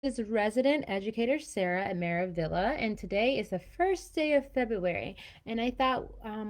This is resident educator Sara at Maravilla, and today is the first day of February. And I thought,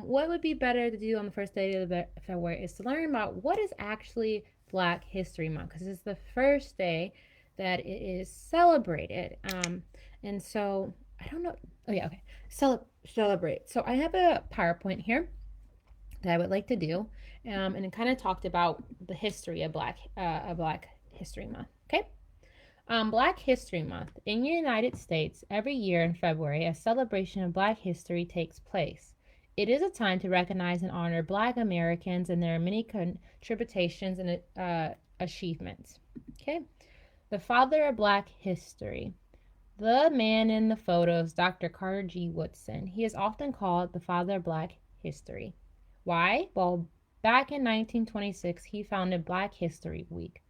what would be better to do on the first day of February is to learn about what is actually Black History Month, because it's the first day that it is celebrated. And so I don't know. Oh yeah, okay. Celebrate. So I have a PowerPoint here that I would like to do, and it kind of talked about the history of Black History Month. Okay. Black History Month. In the United States, every year in February, a celebration of Black history takes place. It is a time to recognize and honor Black Americans and their many contributions and achievements. Okay. The father of Black history. The man in the photo is Dr. Carter G. Woodson. He is often called the father of Black history. Why? Well, back in 1926, he founded Black History Week.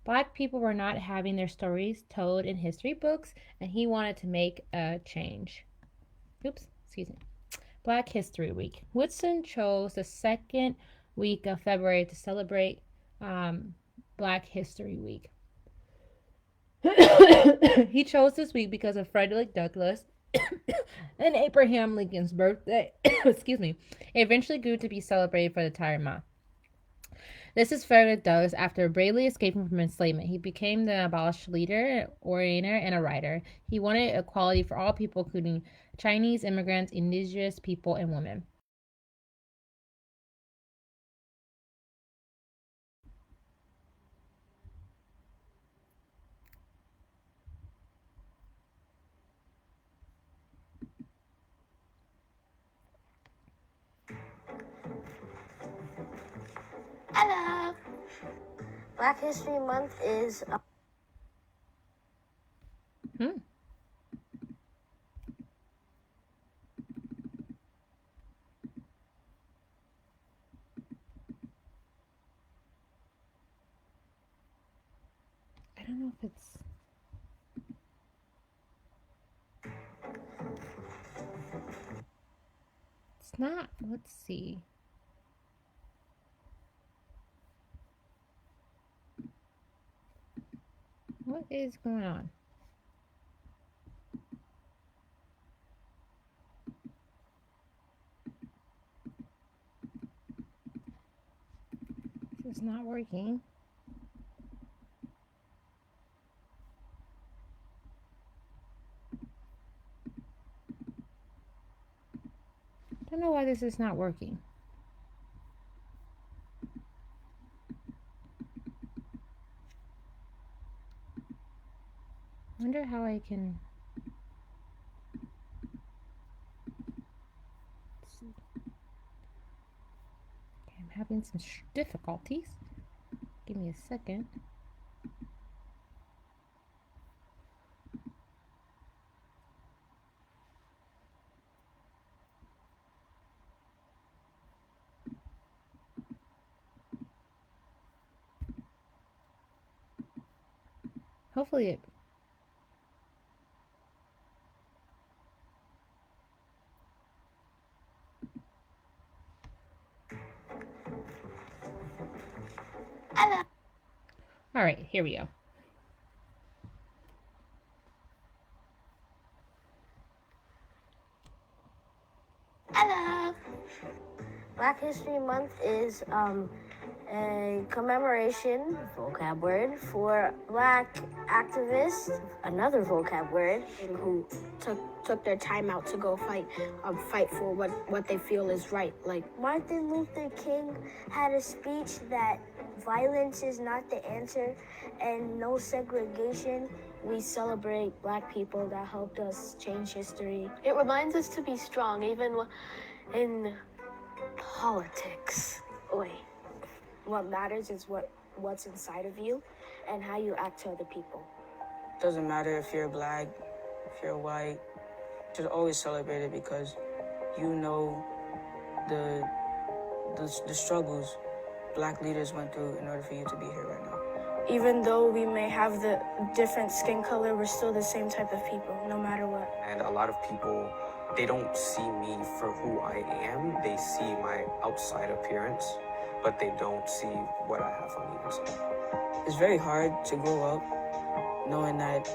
Black people were not having their stories told in history books, and he wanted to make a change. Oops, excuse me. Black History Week. Woodson chose the second week of February to celebrate Black History Week. He chose this week because of Frederick Douglass and Abraham Lincoln's birthday. Excuse me. It eventually grew to be celebrated for the entire month. This is Frederick Douglass. After bravely escaping from enslavement, he became the abolitionist leader, orator, and a writer. He wanted equality for all people, including Chinese immigrants, indigenous people, and women. Hello. Black History Month is Hmm. I don't know if it's not. Let's see. What is going on? This is not working. I don't know why this is not working. I wonder how I can. See. Okay, I'm having some difficulties. Give me a second. Hopefully it. Hello. All right, here we go. Hello. Black History Month is a commemoration vocab word for Black activists, another vocab word, who took their time out to go fight for what they feel is right. Like Martin Luther King had a speech that violence is not the answer and no segregation. We celebrate Black people that helped us change history. It reminds us to be strong, even in politics. Oi. What matters is what's inside of you and how you act to other people. Doesn't matter if you're Black, if you're white. You should always celebrate it because you know the struggles Black leaders went through in order for you to be here right now. Even though we may have the different skin color, we're still the same type of people, no matter what. And a lot of people, they don't see me for who I am. They see my outside appearance, but they don't see what I have on the inside. It's very hard to grow up knowing that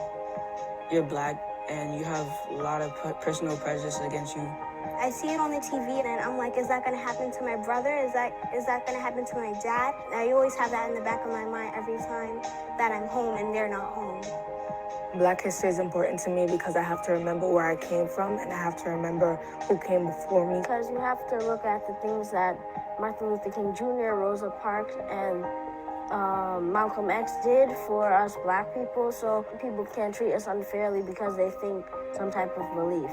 you're black and you have a lot of personal prejudice against you. I see it on the TV and I'm like, is that gonna happen to my brother? Is that gonna happen to my dad? I always have that in the back of my mind every time that I'm home and they're not home. Black history is important to me because I have to remember where I came from and I have to remember who came before me. Because you have to look at the things that Martin Luther King Jr., Rosa Parks, and Malcolm X did for us black people, so people can't treat us unfairly because they think some type of belief.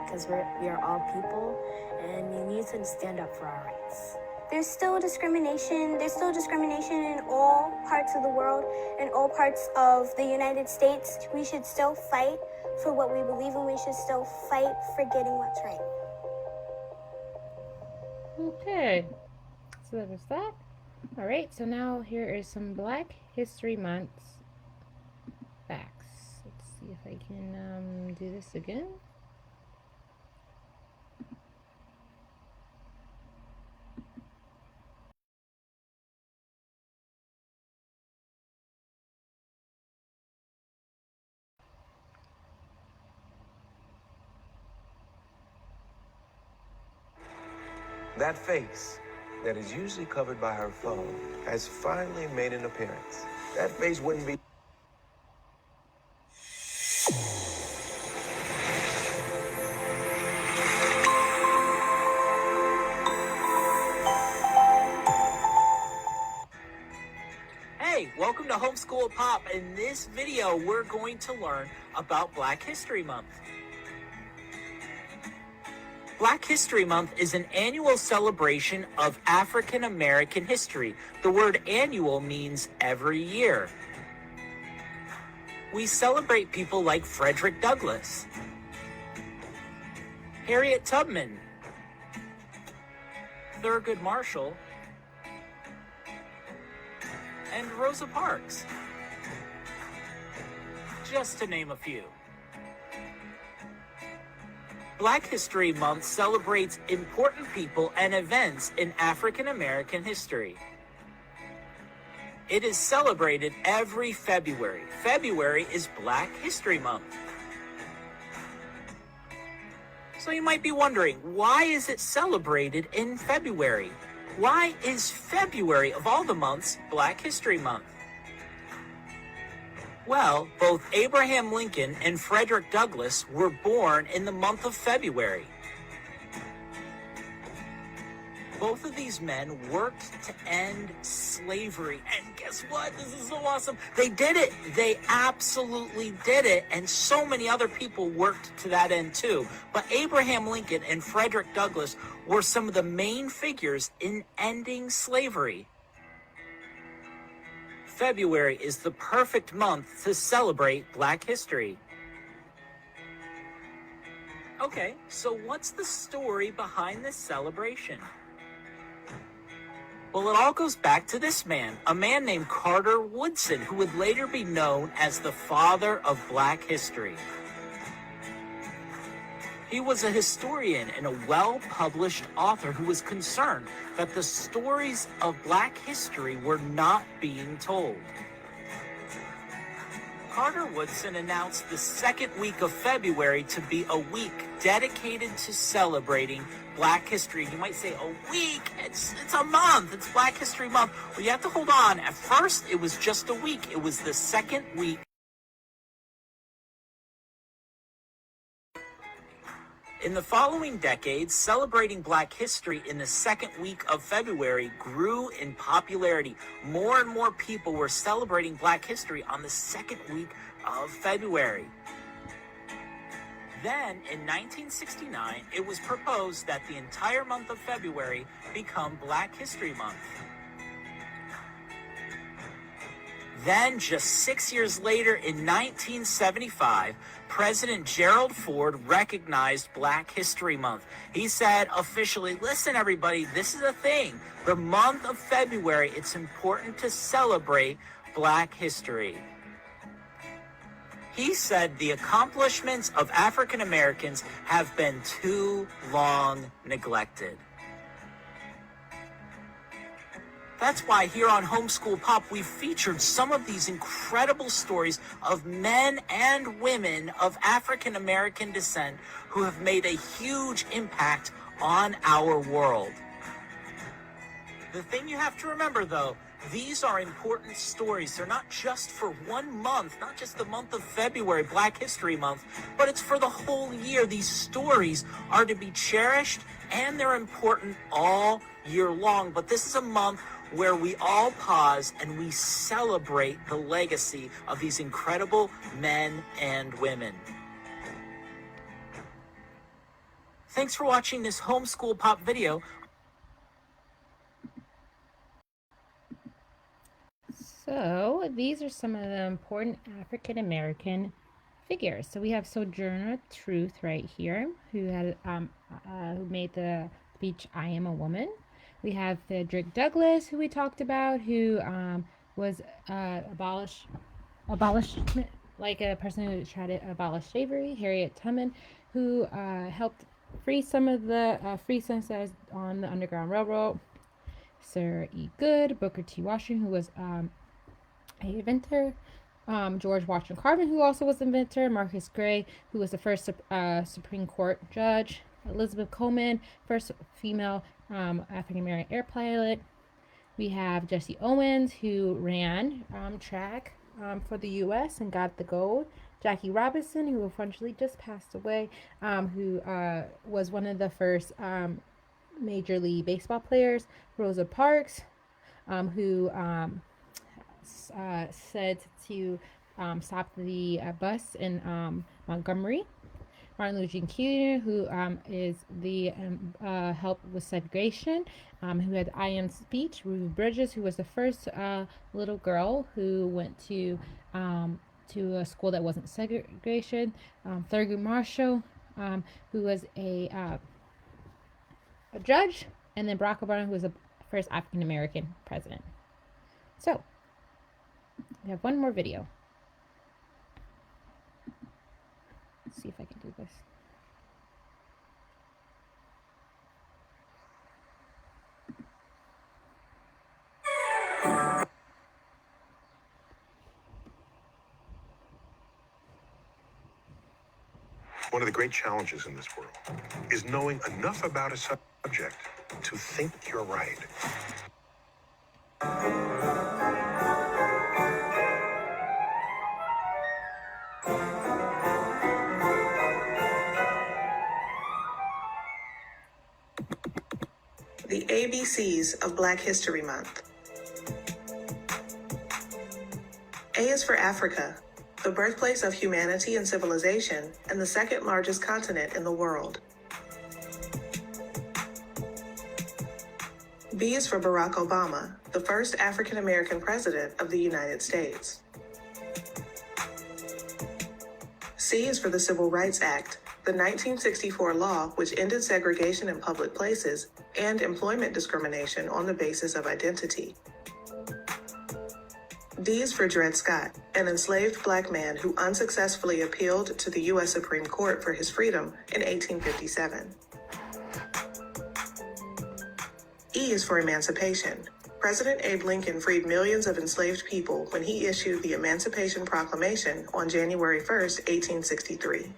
Because we are all people and you need to stand up for our rights. There's still discrimination. There's still discrimination in all parts of the world, in all parts of the United States. We should still fight for what we believe in. We should still fight for getting what's right. Okay, so that was that. All right, so now here is some Black History Month facts. Let's see if I can do this again. That face that is usually covered by her phone has finally made an appearance. That face wouldn't be... Hey, welcome to Homeschool Pop. In this video, we're going to learn about Black History Month. Black History Month is an annual celebration of African American history. The word annual means every year. We celebrate people like Frederick Douglass, Harriet Tubman, Thurgood Marshall, and Rosa Parks, just to name a few. Black History Month celebrates important people and events in African American history. It is celebrated every February. February is Black History Month. So you might be wondering, why is it celebrated in February? Why is February, of all the months, Black History Month? Well, both Abraham Lincoln and Frederick Douglass were born in the month of February. Both of these men worked to end slavery. And guess what? This is so awesome. They did it. They absolutely did it. And so many other people worked to that end too. But Abraham Lincoln and Frederick Douglass were some of the main figures in ending slavery. February is the perfect month to celebrate Black history. Okay, so what's the story behind this celebration? Well, it all goes back to this man, a man named Carter Woodson, who would later be known as the father of Black history. He was a historian and a well-published author who was concerned that the stories of Black history were not being told. Carter Woodson announced the second week of February to be a week dedicated to celebrating Black history. You might say, a week? It's a month. It's Black History Month. Well, you have to hold on. At first, it was just a week. It was the second week. In the following decades, celebrating Black history in the second week of February grew in popularity. More and more people were celebrating Black history on the second week of February. Then, in 1969, it was proposed that the entire month of February become Black History Month. Then, just 6 years later, in 1975, President Gerald Ford recognized Black History Month. He said officially, listen everybody, this is a thing. The month of February, it's important to celebrate Black history. He said the accomplishments of African Americans have been too long neglected. That's why here on Homeschool Pop, we've featured some of these incredible stories of men and women of African American descent who have made a huge impact on our world. The thing you have to remember, though, these are important stories. They're not just for 1 month, not just the month of February, Black History Month, but it's for the whole year. These stories are to be cherished, and they're important all year long. But this is a month where we all pause and we celebrate the legacy of these incredible men and women. Thanks for watching this Homeschool Pop video. So these are some of the important African American figures. So we have Sojourner Truth right here, who had who made the speech "I Am a Woman." We have Frederick Douglass, who we talked about, who was abolishment, like a person who tried to abolish slavery. Harriet Tubman, who helped free some of the free sunseters on the Underground Railroad. Sarah E. Good, Booker T. Washington, who was an inventor. George Washington Carver, who also was an inventor. Marcus Gray, who was the first Supreme Court judge. Elizabeth Coleman, first female African American air pilot. We have Jesse Owens, who ran track for the U.S. and got the gold. Jackie Robinson, who unfortunately just passed away, who was one of the first Major League Baseball players. Rosa Parks, who said to stop the bus in Montgomery. Martin Luther King, who is the help with segregation, who had the I Am speech. Ruby Bridges, who was the first little girl who went to a school that wasn't segregation. Thurgood Marshall, who was a judge, and then Barack Obama, who was the first African American president. So we have one more video. Let's see if I can do this. One of the great challenges in this world is knowing enough about a subject to think you're right. The ABCs of Black History Month. A is for Africa, the birthplace of humanity and civilization, and the second largest continent in the world. B is for Barack Obama, the first African American president of the United States. C is for the Civil Rights Act, the 1964 law which ended segregation in public places and employment discrimination on the basis of identity. D is for Dred Scott, an enslaved black man who unsuccessfully appealed to the U.S. Supreme Court for his freedom in 1857. E is for emancipation. President Abe Lincoln freed millions of enslaved people when he issued the Emancipation Proclamation on January 1st, 1863.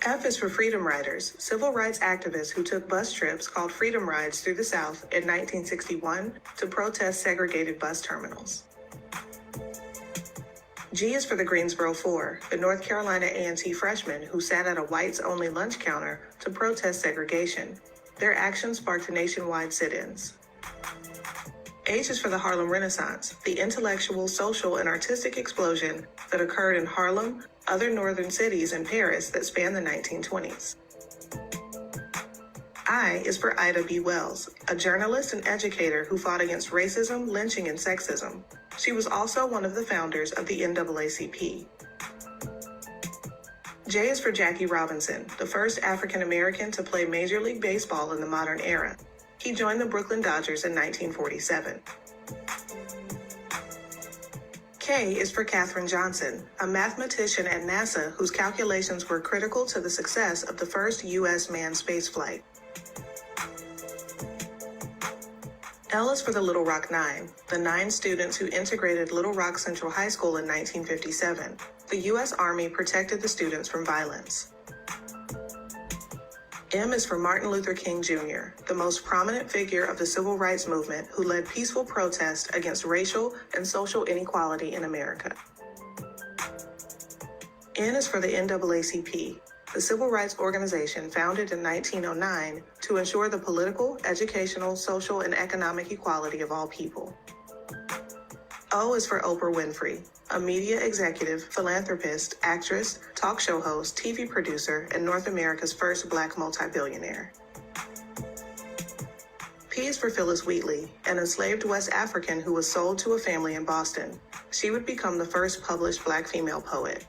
F is for freedom riders, civil rights activists who took bus trips called freedom rides through the South in 1961 to protest segregated bus terminals. G is for the Greensboro Four, the North Carolina A&T freshmen who sat at a whites-only lunch counter to protest segregation. Their actions sparked nationwide sit-ins. H is for the Harlem Renaissance, the intellectual, social, and artistic explosion that occurred in Harlem, other northern cities, and Paris that spanned the 1920s. I is for Ida B. Wells, a journalist and educator who fought against racism, lynching, and sexism. She was also one of the founders of the NAACP. J is for Jackie Robinson, the first African American to play Major League Baseball in the modern era. He joined the Brooklyn Dodgers in 1947. K is for Katherine Johnson, a mathematician at NASA whose calculations were critical to the success of the first U.S. manned spaceflight. L is for the Little Rock Nine, the 9 students who integrated Little Rock Central High School in 1957. The U.S. Army protected the students from violence. M is for Martin Luther King Jr., the most prominent figure of the civil rights movement who led peaceful protest against racial and social inequality in America. N is for the NAACP, the civil rights organization founded in 1909 to ensure the political, educational, social, and economic equality of all people. O is for Oprah Winfrey, a media executive, philanthropist, actress, talk show host, TV producer, and North America's first Black multi-billionaire. P is for Phyllis Wheatley, an enslaved West African who was sold to a family in Boston. She would become the first published Black female poet.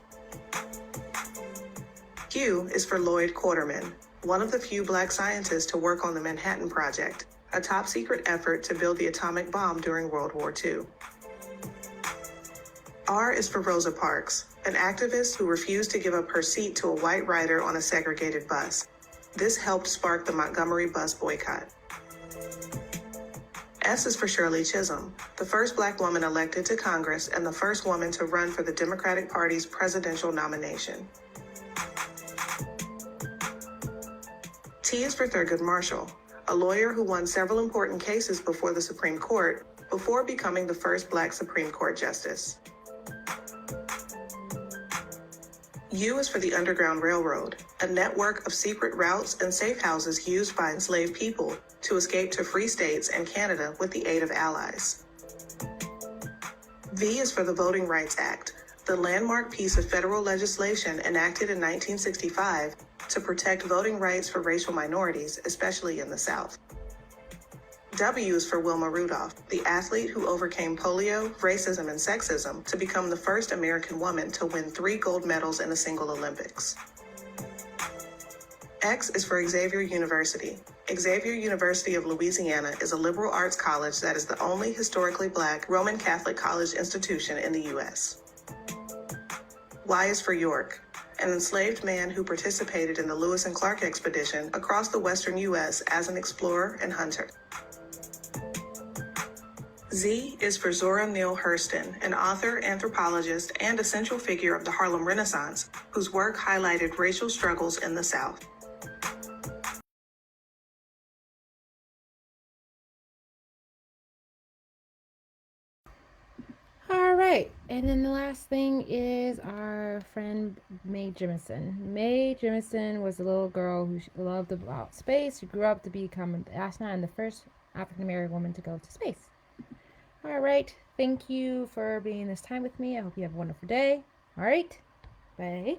Q is for Lloyd Quarterman, one of the few Black scientists to work on the Manhattan Project, a top-secret effort to build the atomic bomb during World War II. R is for Rosa Parks, an activist who refused to give up her seat to a white rider on a segregated bus. This helped spark the Montgomery bus boycott. S is for Shirley Chisholm, the first Black woman elected to Congress and the first woman to run for the Democratic Party's presidential nomination. T is for Thurgood Marshall, a lawyer who won several important cases before the Supreme Court before becoming the first Black Supreme Court justice. U is for the Underground Railroad, a network of secret routes and safe houses used by enslaved people to escape to free states and Canada with the aid of allies. V is for the Voting Rights Act, the landmark piece of federal legislation enacted in 1965 to protect voting rights for racial minorities, especially in the South. W is for Wilma Rudolph, the athlete who overcame polio, racism, and sexism to become the first American woman to win 3 gold medals in a single Olympics. X is for Xavier University. Xavier University of Louisiana is a liberal arts college that is the only historically Black Roman Catholic college institution in the U.S. Y is for York, an enslaved man who participated in the Lewis and Clark expedition across the western U.S. as an explorer and hunter. Z is for Zora Neale Hurston, an author, anthropologist, and a central figure of the Harlem Renaissance, whose work highlighted racial struggles in the South. All right, and then the last thing is our friend Mae Jemison. Mae Jemison was a little girl who loved about space. She grew up to become an astronaut and the first African American woman to go to space. All right, thank you for being this time with me. I hope you have a wonderful day. All right, bye.